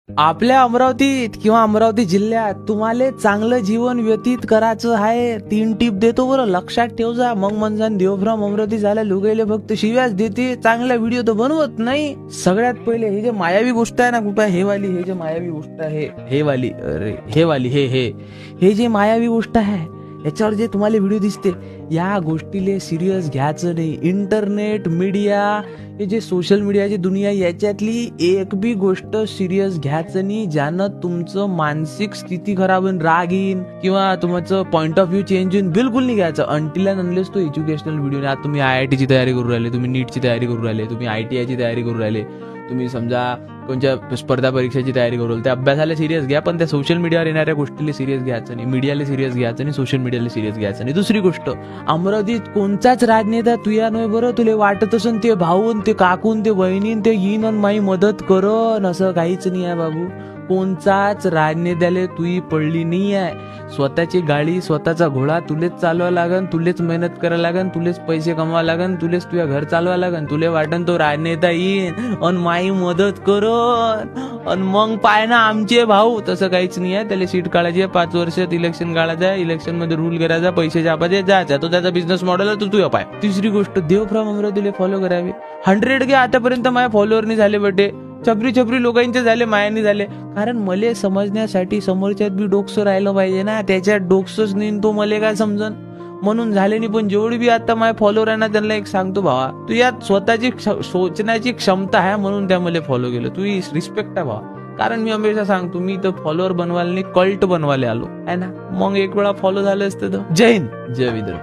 आपल्या अमरावतीत किंवा अमरावती जिल्ह्यात तुम्हाला चांगलं जीवन व्यतीत करायचं आहे. 3 टिप देतो बरं, लक्षात ठेव जा. मग म्हणसान देवफ्राम अमरावती झाल्या लोकायले फक्त शिव्याच देते, चांगला व्हिडिओ तर बनवत नाही. सगळ्यात पहिले हे जे मायावी गोष्ट आहे ना, कुठं हे वाली, हे जे मायावी गोष्ट आहे, हे वाली, अरे हे वाली, हे जे मायावी गोष्ट आहे याच्यावर जे तुम्हाला व्हिडिओ दिसते, या गोष्टीले सिरियस घ्यायचं नाही. इंटरनेट मीडिया, हे जे सोशल मीडियाची दुनिया, याच्यातली एक बी गोष्ट सिरियस घ्यायचं नाही ज्यानं तुमचं मानसिक स्थिती खराब होईन, राग येईन किंवा तुमचं पॉईंट ऑफ व्ह्यू चेंज होईन. बिलकुल नाही घ्यायचं अनटिल अँड अनलेस तो एज्युकेशनल व्हिडिओ. आता तुम्ही IIT ची तयारी करू राहिले, तुम्ही नीटची तयारी करू राहिले, तुम्ही ITI ची तयारी करू राहिले, तुम्ही समजा कोणत्या स्पर्धा परीक्षेची तयारी करू राहिले, त्या अभ्यासाला सिरियस घ्या, पण त्या सोशल मीडियावर येणाऱ्या गोष्टीला सिरियस घ्यायचं नाही, मीडियाला सिरियस घ्यायचं नाही, सोशल मीडियाला सिरियस घ्यायचं नाही. दुसरी गोष्ट, अमरावतीत कोणताच राजनेता तुया नव्हे बरं, तुले वाटत असून ते भाऊन, ते काकून, ते बहिणीन, ते येईन आणि माई मदत करन, असं काहीच नाही आहे बाबू. कोणचाच राजनेत्याले तुई पडली नाही आहे. स्वतःची गाडी, स्वतःचा घोडा तुलेच चालवा लागन, तुलेच मेहनत करायला लागन, तुलेच पैसे कमवा लागन, तुलेच तुझ्या घर चालवा लागन. तुले वाटन तो राजनेता येईन अन माई मदत करन अन मग पाय ना आमचे भाऊ. तसं काहीच नाही आहे. त्याला सीट काढायची आहे, 5 वर्षात इलेक्शन काढायचं आहे, इलेक्शन मध्ये रूल करायचा, पैसे छापायचे, जायचा. तो त्याचा बिझनेस मॉडेल आहे, तू पाय. तिसरी गोष्ट, देवफ्राम अमरावतीला फॉलो करावी. 100K आतापर्यंत माझ्या फॉलोअर नाही झाले बटे, छपरी लोकांचे झाले, मायानी झाले. कारण मले समजण्यासाठी समोरच्यात बी डोकसं राहिलं पाहिजे ना, त्याच्यात डोकसंच नाही तो मले काय समजन, म्हणून झाले नाही. पण जेवढी बी आता माझे फॉलोअर आहे ना, त्यांना एक सांगतो, भावा तू यात स्वतःची सोचण्याची क्षमता आहे म्हणून त्या मला फॉलो केलं, तू रिस्पेक्ट आहे भावा. कारण मी हमेशा सांगतो, मी तर फॉलोअर बनवायला नाही, कल्ट बनवायला आलो आहे ना. मग एक वेळा फॉलो झालं असतं तर. जय हिंद, जय विदर्भ.